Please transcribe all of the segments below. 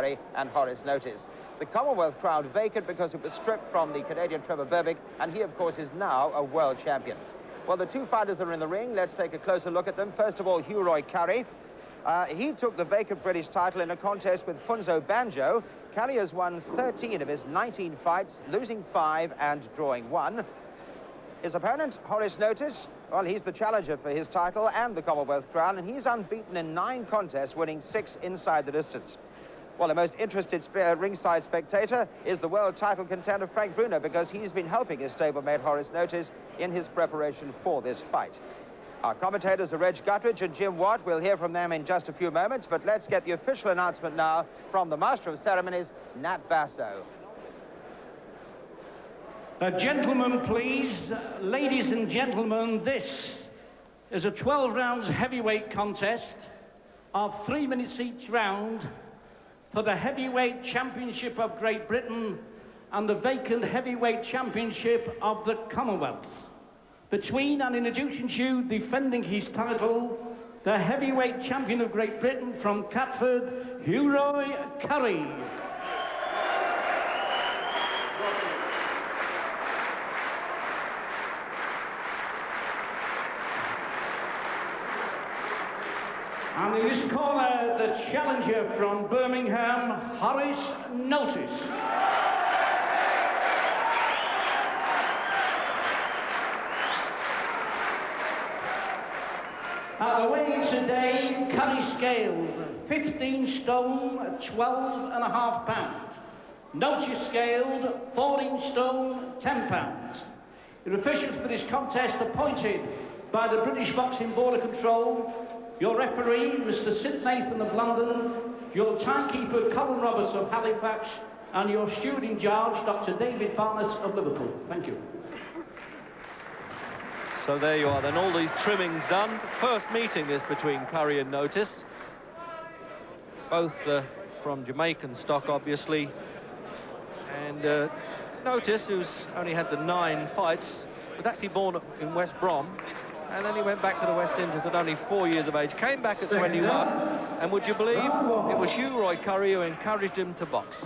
Currie and Horace Notice. The Commonwealth crowned vacant because it was stripped from the Canadian Trevor Berbick, and he, of course, is now a world champion. Well, the two fighters are in the ring. Let's take a closer look at them. First of all, Hughroy Currie. He took the vacant British title in a contest with Funzo Banjo. Currie has won 13 of his 19 fights, losing 5 and drawing 1. His opponent, Horace Notice, well, he's the challenger for his title and the Commonwealth crown, and he's unbeaten in 9 contests, winning 6 inside the distance. Well, the most interested ringside spectator is the world title contender Frank Bruno, because he's been helping his stablemate Horace Notice in his preparation for this fight. Our commentators are Reg Guttridge and Jim Watt. We'll hear from them in just a few moments, but let's get the official announcement now from the Master of Ceremonies, Nat Basso. Gentlemen, please. Ladies and gentlemen, this is a 12 rounds heavyweight contest of 3 minutes each round for the Heavyweight Championship of Great Britain and the vacant Heavyweight Championship of the Commonwealth. Between and introducing to you, defending his title, the Heavyweight Champion of Great Britain from Catford, Hughroy Currie. And in this corner, the challenger from Birmingham, Horace Notice. At the weigh-in today, Currie scaled 15 stone, 12.5 pounds. Notice scaled 14 stone, 10 pounds. The officials for this contest appointed by the British Boxing Board of Control, your referee, Mr. Sid Nathan of London, your timekeeper, Colin Roberts of Halifax, and your steward in charge, Dr. David Barnett of Liverpool. Thank you. So there you are, then, all these trimmings done. First meeting is between Currie and Notice. Both from Jamaican stock, obviously. And Notice, who's only had the 9 fights, was actually born in West Brom. And then he went back to the West Indies at only 4 years of age, came back at 21, and would you believe, it was Hughroy Currie who encouraged him to box.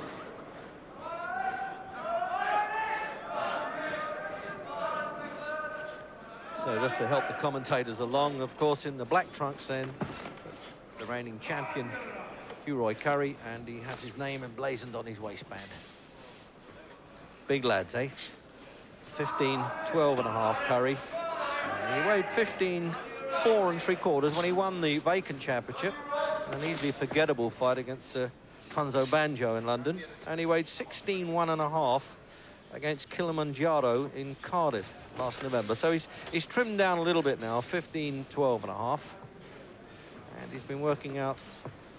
So just to help the commentators along, of course, in the black trunks then, the reigning champion, Hughroy Currie, and he has his name emblazoned on his waistband. Big lads, eh? 15, 12.5 Currie. He weighed 15, 4 3/4 when he won the vacant championship. An easily forgettable fight against Funzo Banjo in London. And he weighed 16, 1.5 against Kilimanjaro in Cardiff last November. So he's trimmed down a little bit now, 15, 12.5. And he's been working out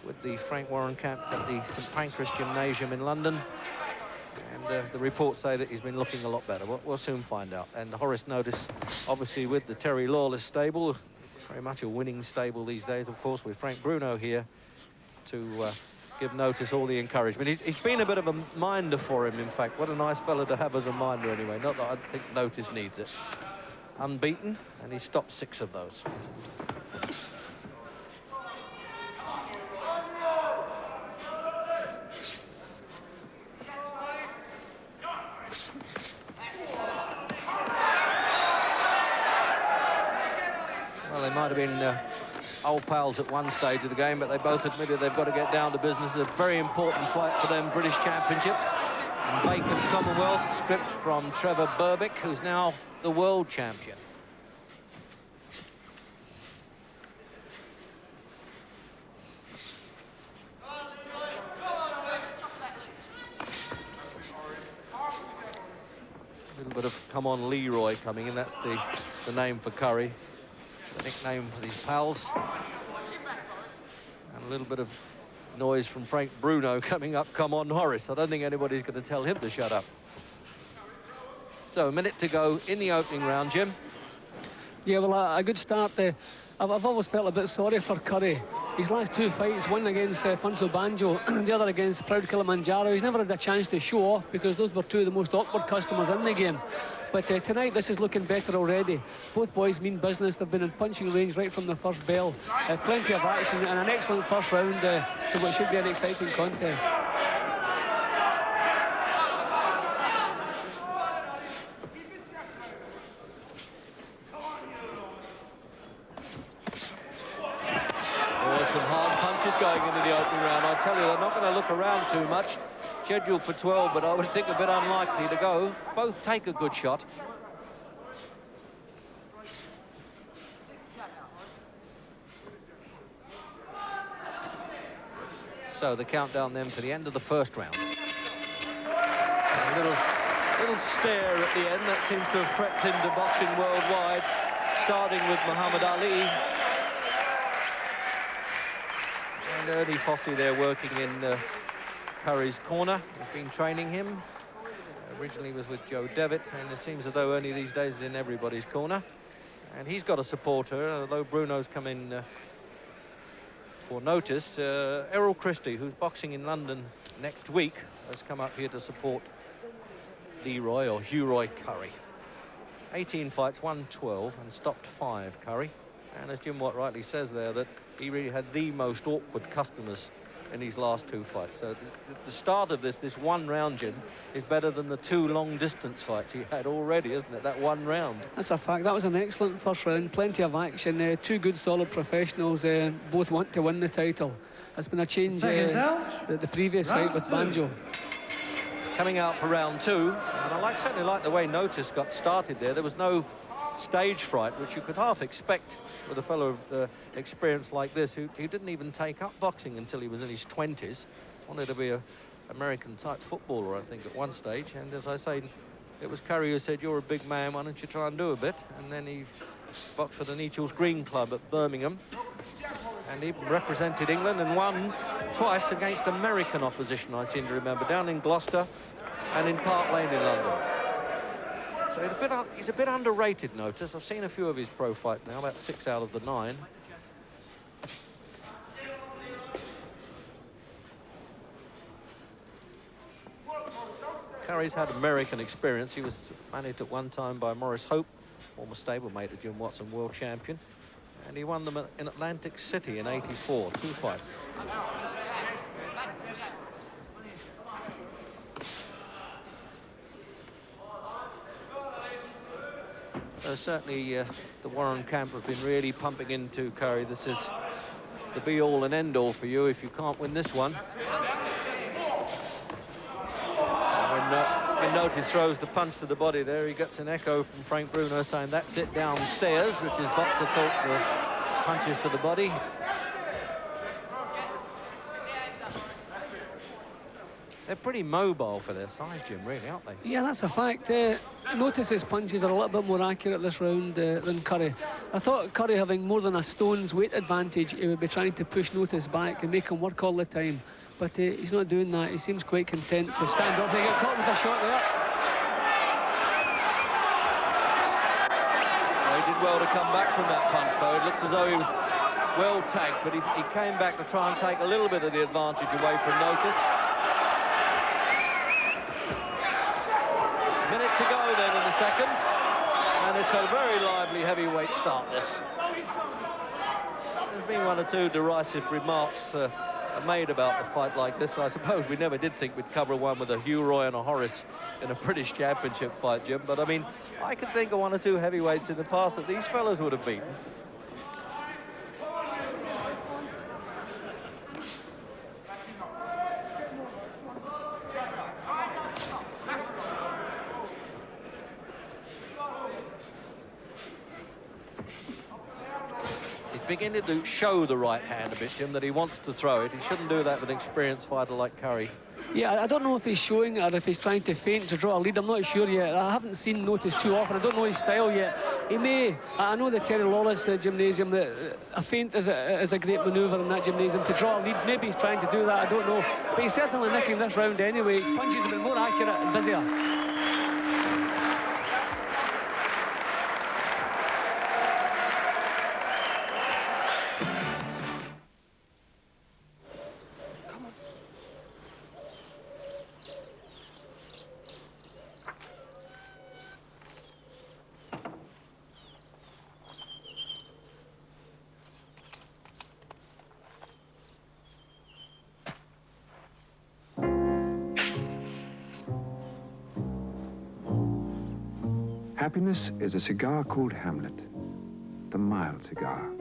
with the Frank Warren camp at the St Pancras Gymnasium in London. And the reports say that he's been looking a lot better. We'll soon find out. And Horace Notice, obviously with the Terry Lawless stable, very much a winning stable these days, of course, with Frank Bruno here to give Notice all the encouragement. He's been a bit of a minder for him, in fact. What a nice fella to have as a minder anyway. Not that I think Notice needs it. Unbeaten, and he stopped 6 of those. Well, they might have been old pals at one stage of the game, but they both admitted they've got to get down to business. It's a very important fight for them, British Championships. And vacant Commonwealth, stripped from Trevor Berbick, who's now the world champion. A little bit of come on Leroy coming in. That's the name for Currie, the nickname for these pals. And a little bit of noise from Frank Bruno coming up, come on Horace. I don't think anybody's going to tell him to shut up. So a minute to go in the opening round, Jim. Yeah, well, a good start there. I've always felt a bit sorry for Currie. His last 2 fights, one against Funzo Banjo, the other against Proud Kilimanjaro. He's never had a chance to show off because those were 2 of the most awkward customers in the game. But tonight, this is looking better already. Both boys mean business. They've been in punching range right from the first bell. Plenty of action and an excellent first round, so it should be an exciting contest. Some hard punches going into the opening round. I tell you, they're not going to look around too much. Scheduled for 12, but I would think a bit unlikely to go. Both take a good shot. So the countdown then to the end of the first round. A little stare at the end that seems to have crept into boxing worldwide, starting with Muhammad Ali. And Ernie Fossey there working in Currie's corner. He's been training him. Originally was with Joe Devitt, and it seems as though Ernie these days is in everybody's corner. And he's got a supporter, although Bruno's come in for notice. Errol Christie, who's boxing in London next week, has come up here to support Leroy or Hughroy Currie. 18 fights, won 12 and stopped 5, Currie. And as Jim Watt rightly says there, that he really had the most awkward customers in his last 2 fights. So the start of this one round, Jim, is better than the 2 long-distance fights he had already, isn't it? That 1 round. That's a fact. That was an excellent first round. Plenty of action. 2 good, solid professionals. Both want to win the title. That's been a change the previous fight with Banjo. Coming out for round 2, and I certainly like the way Notice got started there. There was no stage fright, which you could half expect with a fellow of experience like this, who didn't even take up boxing until he was in his 20s. Wanted to be an American-type footballer, I think, at one stage. And as I say, it was Currie who said, "You're a big man, why don't you try and do a bit?" And then he boxed for the Nechells Green Club at Birmingham. And he represented England and won twice against American opposition, I seem to remember, down in Gloucester and in Park Lane in London. So he's a bit underrated, Notice. I've seen a few of his pro fights now, about 6 out of the 9. Currie's had American experience. He was managed at one time by Maurice Hope, former stablemate of Jim Watson, world champion. And he won them in Atlantic City in '84, 2 fights. So certainly the Warren camp have been really pumping into Currie. This is the be-all and end-all for you if you can't win this one. When Notice throws the punch to the body there, he gets an echo from Frank Bruno saying that's it downstairs, which is boxer talk for punches to the body. They're pretty mobile for their size, Jim, really, aren't they? Yeah, that's a fact. Notice his punches are a little bit more accurate this round than Currie. I thought Currie, having more than a stone's weight advantage, he would be trying to push Notice back and make him work all the time. But he's not doing that. He seems quite content to stand up. They get caught with a shot there. Well, he did well to come back from that punch, though. It looked as though he was well tagged, but he came back to try and take a little bit of the advantage away from Notice. Minute to go then in the second, and it's a very lively heavyweight start, this. There's been 1 or 2 derisive remarks made about a fight like this. I suppose we never did think we'd cover one with a Hughroy and a Horace in a British Championship fight, Jim, but I mean, I can think of 1 or 2 heavyweights in the past that these fellas would have beaten. Beginning to show the right hand a bit, Jim, that he wants to throw it. He shouldn't do that with an experienced fighter like Currie. Yeah, I don't know if he's showing it or if he's trying to feint to draw a lead. I'm not sure yet. I haven't seen Notice too often. I don't know his style yet. He may. I know the Terry Lawless gymnasium, that a feint is a great manoeuvre in that gymnasium to draw a lead. Maybe he's trying to do that. I don't know. But he's certainly nicking this round anyway. His punches have been more accurate and busier. Happiness is a cigar called Hamlet, the mild cigar.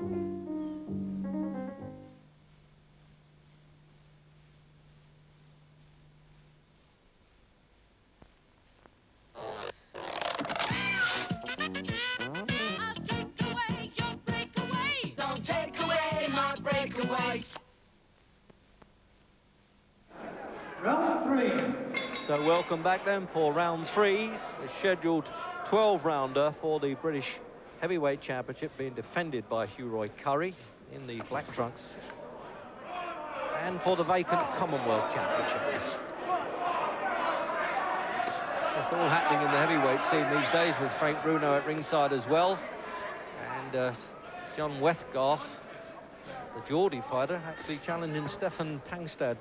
Round 3. So welcome back then for round 3, the scheduled 12-rounder for the British Heavyweight Championship, being defended by Hughroy Currie in the black trunks, and for the vacant Commonwealth Championship. It's all happening in the heavyweight scene these days, with Frank Bruno at ringside as well, and John Wethgarth, the Geordie fighter, actually challenging Stefan Tangstad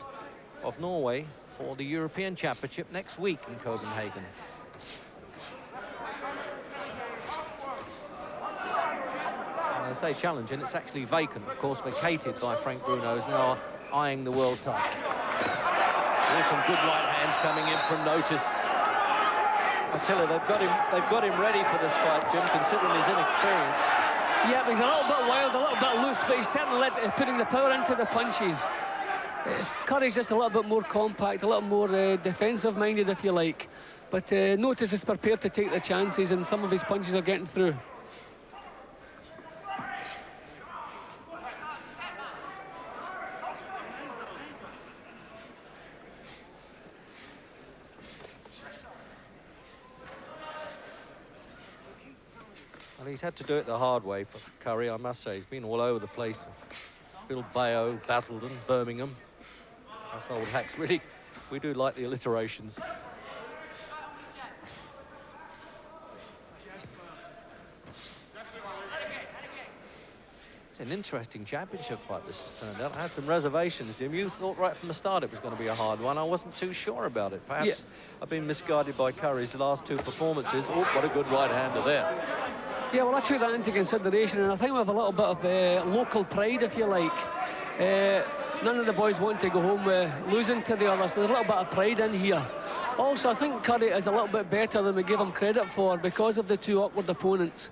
of Norway for the European Championship next week in Copenhagen. And I say challenging, it's actually vacant, of course, vacated by Frank Bruno, is now eyeing the world title. There's some good right hands coming in from Notice. I tell you, they've got him ready for this fight, Jim, considering his inexperience. Yeah, but he's a little bit wild, a little bit loose, but he's certainly putting the power into the punches. Curry's just a little bit more compact, a little more defensive-minded, if you like. But Notice is prepared to take the chances, and some of his punches are getting through. Well, he's had to do it the hard way for Currie, I must say. He's been all over the place. Bilbao, Basildon, Birmingham. Us old hacks, really, we do like the alliterations. It's an interesting championship fight this has turned out. I had some reservations, Jim. You thought right from the start it was going to be a hard one. I wasn't too sure about it. Perhaps I've been misguided by Currie's last 2 performances. Oh, what a good right-hander there. Yeah, well, I took that into consideration, and I think we have a little bit of local pride, if you like. None of the boys want to go home losing to the others. There's a little bit of pride in here. Also, I think Currie is a little bit better than we gave him credit for because of the 2 awkward opponents.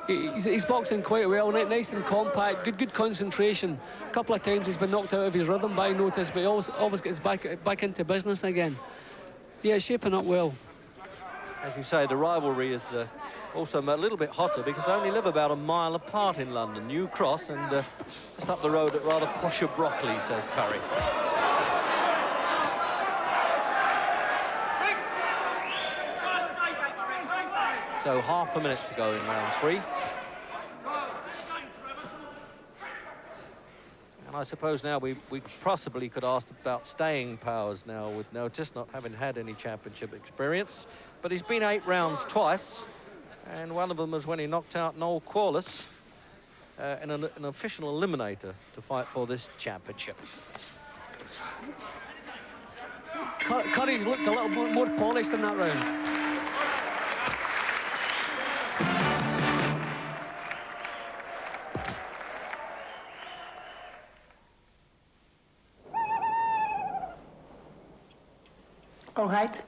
He's boxing quite well, nice and compact, good concentration. A couple of times he's been knocked out of his rhythm by Notice, but he always gets back into business again. Yeah, shaping up well. As you say, the rivalry is also a little bit hotter because they only live about a mile apart in London. New Cross and just up the road at rather posher Brockley, says Currie. So half a minute to go in round 3. And I suppose now we possibly could ask about staying powers now, with Notice not having had any championship experience. But he's been 8 rounds twice, and one of them was when he knocked out Noel Corliss in an official eliminator to fight for this championship. Curry's looked a little more polished in that round. All right.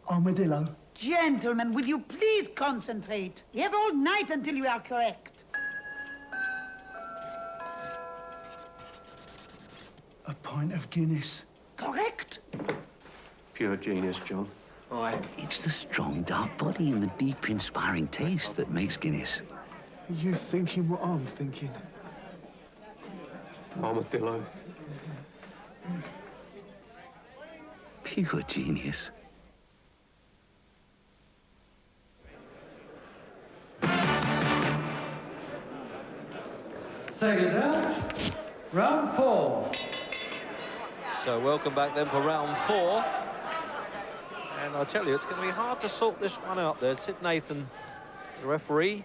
Armadillo. Gentlemen, will you please concentrate? You have all night until you are correct. A pint of Guinness. Correct? Pure genius, John. Aye. It's the strong, dark body and the deep, inspiring taste that makes Guinness. Are you thinking what I'm thinking? Armadillo. Pure genius. Seconds out. Round 4. So welcome back then for round 4. And I tell you, it's going to be hard to sort this one out there. Sid Nathan, the referee,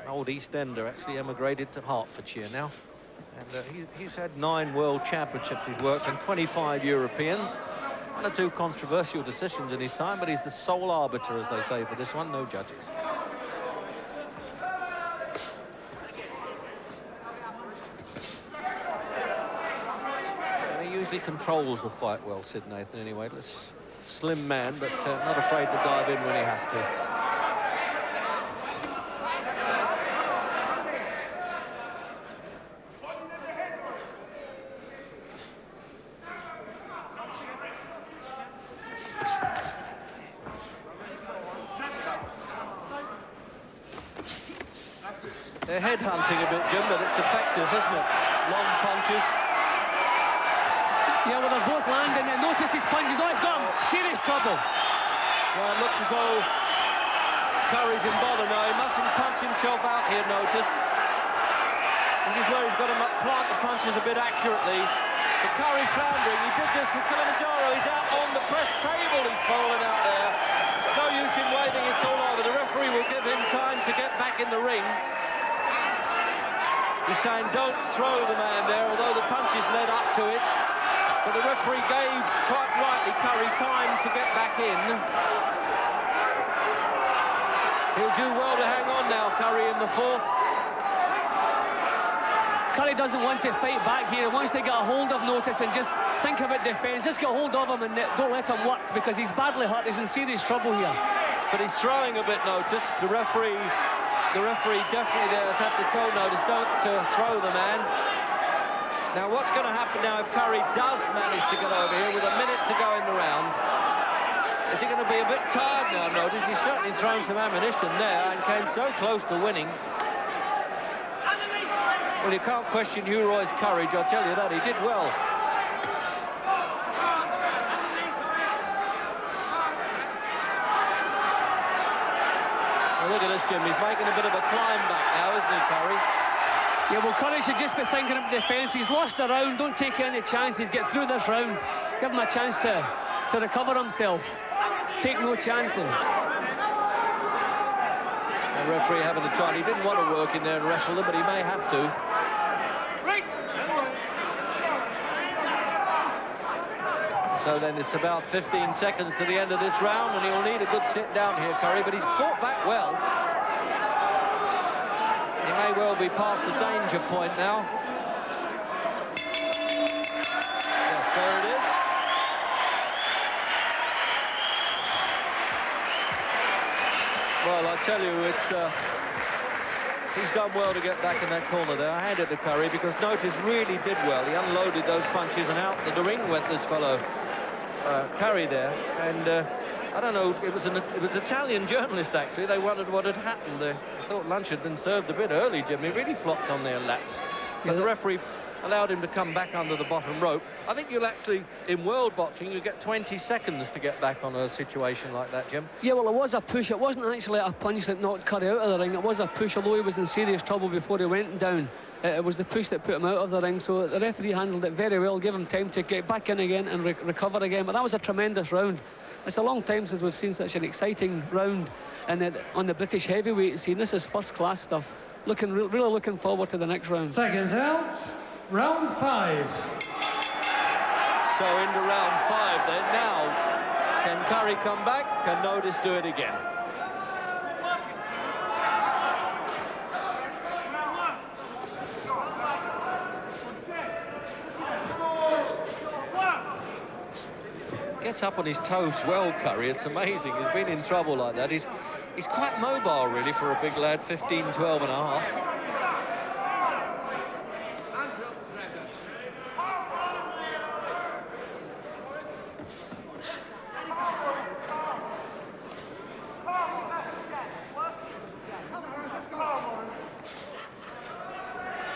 an old East Ender, actually emigrated to Hertfordshire now. And he's had 9 world championships he's worked in, 25 Europeans. 1 or 2 controversial decisions in his time, but he's the sole arbiter, as they say, for this one, no judges. And he usually controls the fight well, Sid Nathan, anyway. Let's slim man, but not afraid to dive in when he has to. They're headhunting a bit, Jim, but it's effective, isn't it? Long punches. Yeah, well, they're both landing. And notice his punches. Oh, it's got him. Serious trouble. Well, it looks as though Currie's in bother now. He mustn't punch himself out here, notice. This is where he's got to plant the punches a bit accurately. But Currie floundering. He did this with Kilimanjaro. He's out on the press table. He's fallen out there. No use in waving. It's all over. The referee will give him time to get back in the ring. He's saying don't throw the man there, although the punches led up to it. But the referee gave, quite rightly, Currie time to get back in. He'll do well to hang on now, Currie, in the fourth. Currie doesn't want to fight back here. He wants to get a hold of Notice and just think about defence. Just get a hold of him and don't let him work, because he's badly hurt. He's in serious trouble here. But he's throwing a bit, Notice. The referee definitely there has had to tell Notice don't throw the man. Now, what's going to happen now if Currie does manage to get over here with a minute to go in the round? Is he going to be a bit tired now, Notice? He's certainly thrown some ammunition there and came so close to winning. Well, you can't question Hughroy's courage, I'll tell you that. He did well. Look at this, Jim. He's making a bit of a climb back now, isn't he, Currie? Yeah, well, Currie should just be thinking of defence. He's lost the round. Don't take any chances. Get through this round. Give him a chance to recover himself. Take no chances. The referee having a try. He didn't want to work in there and wrestle them, but he may have to. So then it's about 15 seconds to the end of this round, and he'll need a good sit down here, Currie, but he's fought back well. He may well be past the danger point now. Yes, there it is. Well, I tell you, he's done well to get back in that corner there. I hand it to Currie because Notice really did well. He unloaded those punches and out the ring went this fellow. Currie there, and I don't know, it was Italian journalist actually. They wondered what had happened. They thought lunch had been served a bit early, Jim. He really flopped on their laps. But the referee allowed him to come back under the bottom rope. I think you'll actually, in world boxing, you get 20 seconds to get back on a situation like that, Jim. Yeah, well, it was a push. It wasn't actually a punch that knocked Currie out of the ring. It was a push, although he was in serious trouble before he went down. It was the push that put him out of the ring, so the referee handled it very well, gave him time to get back in again and recover again. But that was a tremendous round. It's a long time since we've seen such an exciting round and on the British heavyweight scene. This is first-class stuff. Really looking forward to the next round. Seconds out, round 5. So into round 5 then. Now, can Currie come back? Can Notice do it again? Gets up on his toes well, Currie. It's amazing. He's been in trouble like that. He's quite mobile, really, for a big lad, 15, 12 and a half.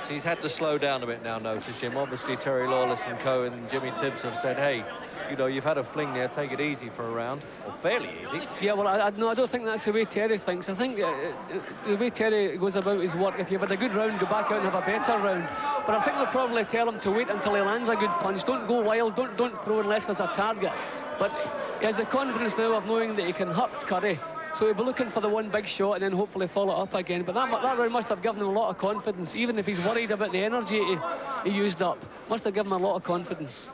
So he's had to slow down a bit now, notice, Jim. Obviously, Terry Lawless and Co and Jimmy Tibbs have said, hey, you know, you've had a fling there, take it easy for a round, or fairly easy. Yeah, well, I don't think that's the way Terry thinks. I think the way Terry goes about his work, if you've had a good round, go back out and have a better round. But I think they'll probably tell him to wait until he lands a good punch. Don't go wild, don't throw unless there's a target. But he has the confidence now of knowing that he can hurt Currie. So he'll be looking for the one big shot and then hopefully follow it up again. But that round must have given him a lot of confidence, even if he's worried about the energy he used up. Must have given him a lot of confidence.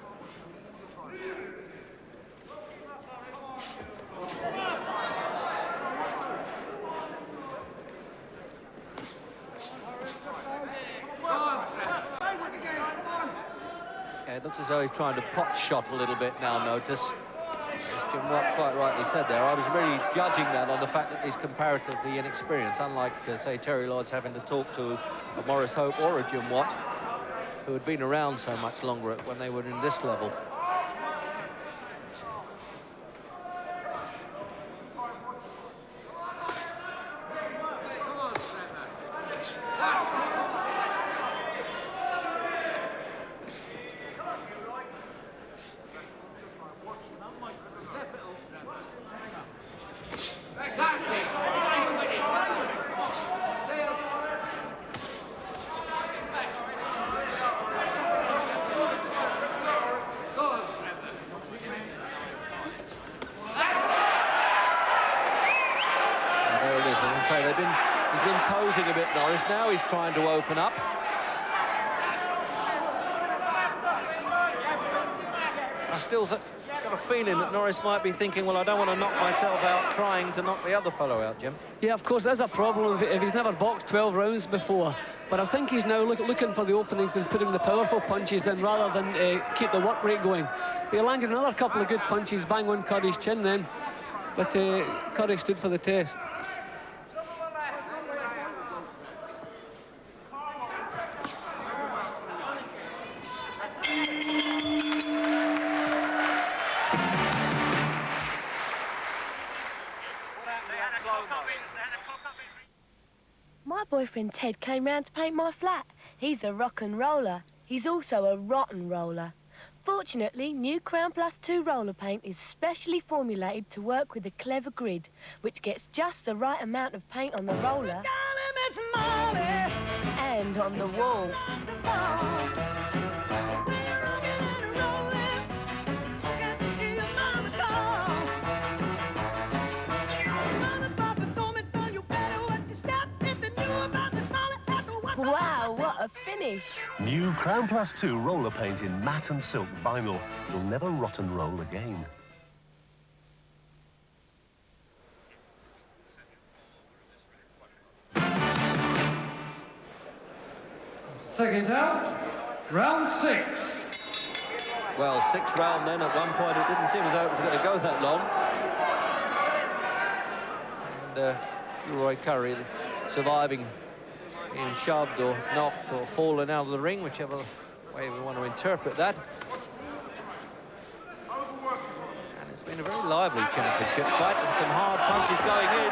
Yeah, it looks as though he's trying to pot shot a little bit now, notice. Jim Watt quite rightly said there, I was really judging that on the fact that he's comparatively inexperienced, unlike, say, Terry Lloyd's having to talk to a Maurice Hope or a Jim Watt, who had been around so much longer when they were in this level. He's been posing a bit, Norris. Now he's trying to open up. I still got a feeling that Norris might be thinking, well, I don't want to knock myself out trying to knock the other fellow out, Jim. Yeah, of course, there's a problem if he's never boxed 12 rounds before. But I think he's now looking for the openings and putting the powerful punches in rather than keep the work rate going. He landed another couple of good punches, bang on Currie's chin then. But Currie stood for the test. My boyfriend Ted came round to paint my flat. He's a rock and roller. He's also a rotten roller. Fortunately, new Crown Plus 2 roller paint is specially formulated to work with a clever grid, which gets just the right amount of paint on the roller and on the wall. Wow, what a finish! New Crown Plus 2 roller paint in matte and silk vinyl. You'll never rot and roll again. Second out, round 6. Well, 6th round then. At one point, it didn't seem as though it was going to go that long. And Hughroy Currie surviving being shoved or knocked or fallen out of the ring, whichever way we want to interpret that. And it's been a very lively championship fight and some hard punches going in.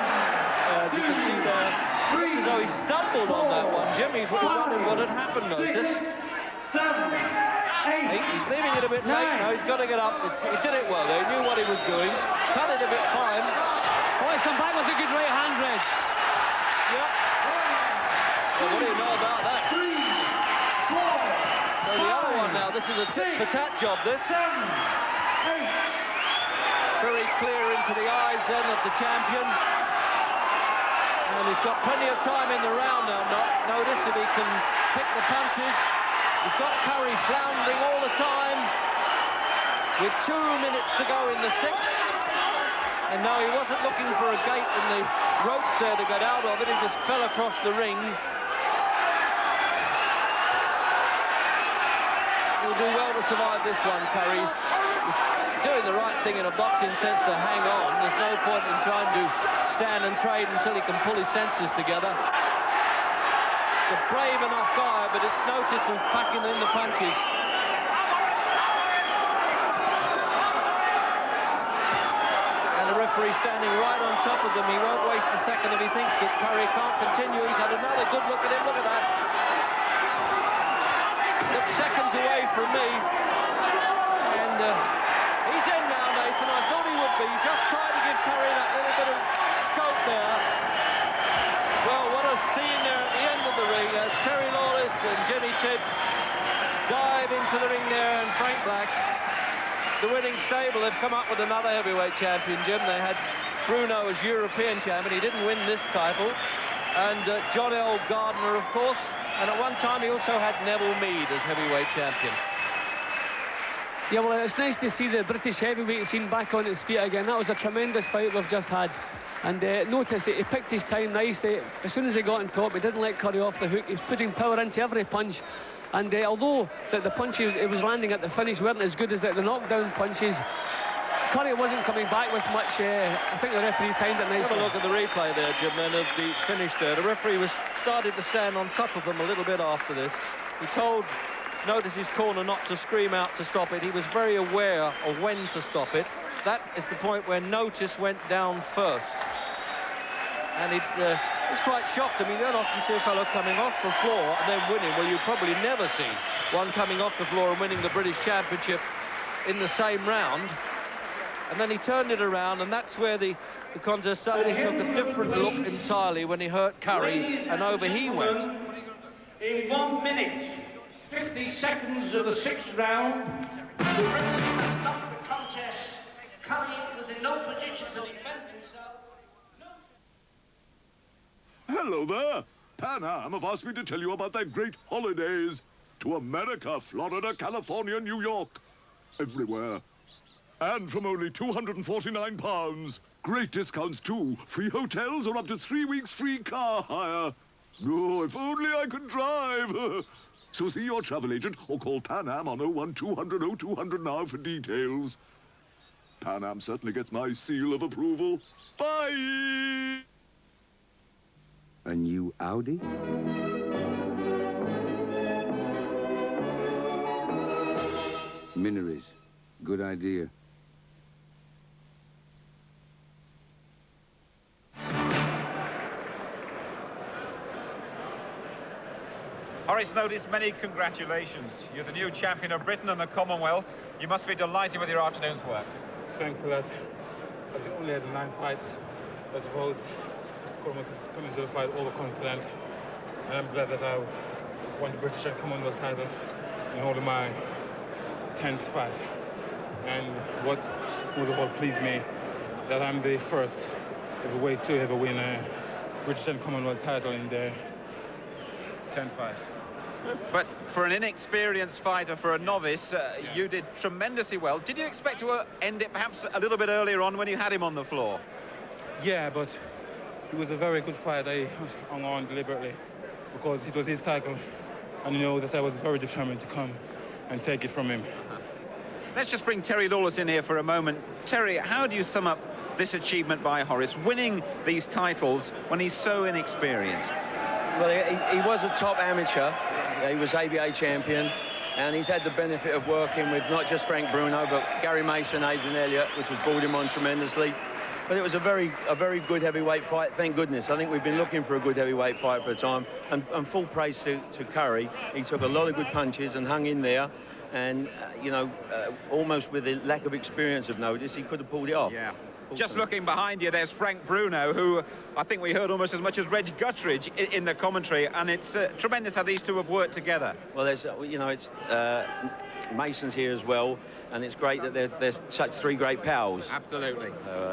You can see there, it looks as though he stumbled on that one. Jimmy wondered what had happened, notice. 7, 8. He's leaving it a bit late. No, he's got to get up. He did it well, though. He knew what he was doing. Cut it a bit fine. Oh, he's come back with a good right hand, Reg. Yep. Well, what do you know about that? 3, 4, so the other one now, this is a tit-for-tat job, this. 7, 8. Very clear into the eyes then of the champion. And he's got plenty of time in the round now. Notice if he can pick the punches. He's got Currie floundering all the time. With 2 minutes to go in the 6th. And no, he wasn't looking for a gate in the ropes there to get out of it. He just fell across the ring. He'll do well to survive this one, Currie. He's doing the right thing in a boxing sense to hang on. There's no point in trying to stand and trade until he can pull his senses together. He's a brave enough guy, but it's notice of packing in the punches. And the referee standing right on top of them. He won't waste a second if he thinks that Currie can't continue. He's had another good look at him. Look at that. Looks seconds away from me. And he's in now, Nathan. I thought he would be. Just trying to give Currie that little bit of scope there. Well, what a scene there at the end of the ring as Terry Lawless and Jimmy Tibbs dive into the ring there, and Frank Black, the winning stable, have come up with another heavyweight champion, Jim. They had Bruno as European champion. He didn't win this title. And John L. Gardner, of course. And at one time, he also had Neville Mead as heavyweight champion. Yeah, well, it's nice to see the British heavyweight scene back on its feet again. That was a tremendous fight we've just had. And notice he picked his time nicely. As soon as he got on top, he didn't let Currie off the hook. He was putting power into every punch. And although the punches he was landing at the finish weren't as good as the knockdown punches, Currie wasn't coming back with much. I think the referee timed it nicely. Have a look at the replay there, Jim, then, of the finish there. The referee started to stand on top of him a little bit after this. He told Notice's corner not to scream out to stop it. He was very aware of when to stop it. That is the point where Notice went down first. And it was quite shocked. I mean, you don't often see a fellow coming off the floor and then winning. Well, you probably never see one coming off the floor and winning the British Championship in the same round. And then he turned it around, and that's where the contest suddenly took a different look entirely when he hurt Currie, and over he went. In 1 minute, 50 seconds of the 6th round, the referee stopped the contest. Currie was in no position to defend himself. Hello there. Pan Am have asked me to tell you about their great holidays to America, Florida, California, New York, everywhere. And from only £249. Great discounts too. Free hotels or up to 3 weeks free car hire. Oh, if only I could drive. So see your travel agent or call Pan Am on 01200 0200 now for details. Pan Am certainly gets my seal of approval. Bye! A new Audi? Minories. Good idea. Horace Notice, many congratulations. You're the new champion of Britain and the Commonwealth. You must be delighted with your afternoon's work. Thanks a lot. As you only had 9 fights, I suppose Commonwealth is coming to the fight overconfident. And I'm glad that I won the British and Commonwealth title in only my 10th fight. And what most of all pleased me, that I'm the first heavyweight to ever win a British and Commonwealth title in the 10th fight. But for an inexperienced fighter, for a novice, you did tremendously well. Did you expect to end it perhaps a little bit earlier on when you had him on the floor? Yeah, but it was a very good fight. I hung on deliberately because it was his title, and you know that I was very determined to come and take it from him. Let's just bring Terry Lawless in here for a moment. Terry, how do you sum up this achievement by Horace, winning these titles when he's so inexperienced? Well, he was a top amateur. He was ABA champion, and he's had the benefit of working with not just Frank Bruno, but Gary Mason, Adrian Elliott, which has brought him on tremendously. But it was a very good heavyweight fight, thank goodness. I think we've been looking for a good heavyweight fight for a time, and full praise to Currie. He took a lot of good punches and hung in there, and, you know, almost with the lack of experience of Notice, he could have pulled it off. Yeah. Just looking behind you, there's Frank Bruno, who I think we heard almost as much as Reg Guttridge in the commentary, and it's tremendous how these two have worked together. Well, there's, you know, it's Mason's here as well, and it's great that there's such 3 great pals. Absolutely.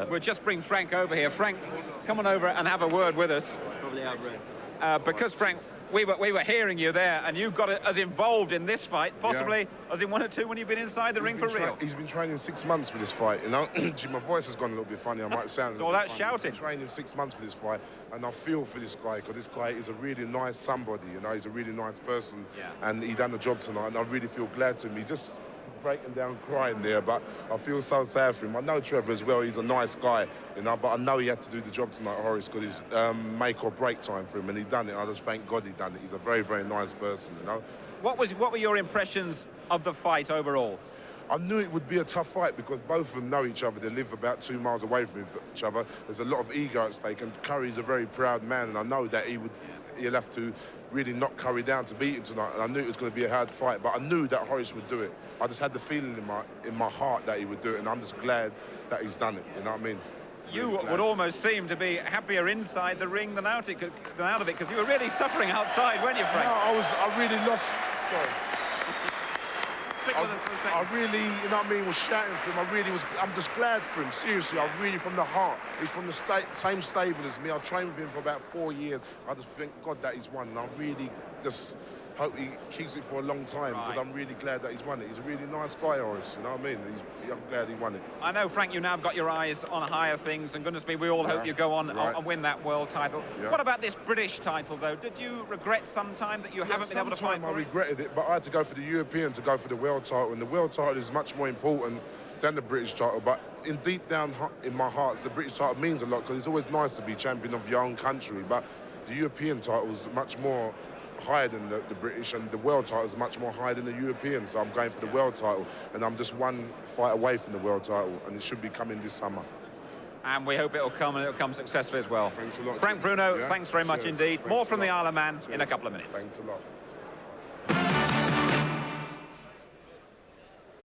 We'll just bring Frank over here. Frank, come on over and have a word with us. Probably outbred. Because, Frank, we were hearing you there, and you got as involved in this fight, possibly as in 1 or 2 when you've been inside the ring for real. He's been training 6 months for this fight, you know. My voice has gone a little bit funny, I might sound all that shouting. He's been training 6 months for this fight, and I feel for this guy, because this guy is a really nice somebody, you know. He's a really nice person, and he done the job tonight, and I really feel glad to him. He's just breaking down crying there, but I feel so sad for him. I know Trevor as well, he's a nice guy, you know, but I know he had to do the job tonight, Horace, because it's make or break time for him, and he done it. I just thank God he done it. He's a very, very nice person, you know. What were your impressions of the fight overall? I knew it would be a tough fight because both of them know each other. They live about 2 miles away from each other. There's a lot of ego at stake, and Currie's a very proud man, and I know that he'll have to really knock Currie down to beat him tonight, and I knew it was going to be a hard fight, but I knew that Horace would do it. I just had the feeling in my heart that he would do it, and I'm just glad that he's done it, you know what I mean? You would almost seem to be happier inside the ring than out of it, because you were really suffering outside, weren't you, Frank? No, I really lost... Sorry. I really, you know what I mean, was shouting for him. I'm just glad for him, seriously. I really, from the heart. He's from the same stable as me. I trained with him for about 4 years. I just thank God that he's won, and I really just hope he keeps it for a long time, because I'm really glad that he's won it. He's a really nice guy, Horace, you know what I mean? I'm glad he won it. I know, Frank, you now have got your eyes on higher things, and goodness me, we all hope you go on and win that world title. Yeah. What about this British title, though? Did you regret sometime that you haven't been able to fight for it? I regretted it, but I had to go for the European to go for the world title, and the world title is much more important than the British title, but in deep down in my heart, the British title means a lot because it's always nice to be champion of your own country, but the European title is much more higher than the British, and the world title is much more higher than the European, so I'm going for the world title, and I'm just one fight away from the world title, and it should be coming this summer. And we hope it'll come, and it'll come successfully as well. Thanks a lot. Frank Bruno, yeah? thanks very much indeed. Thanks More from a the lot. Isle of Man in a Cheers. couple of minutes. Thanks a lot.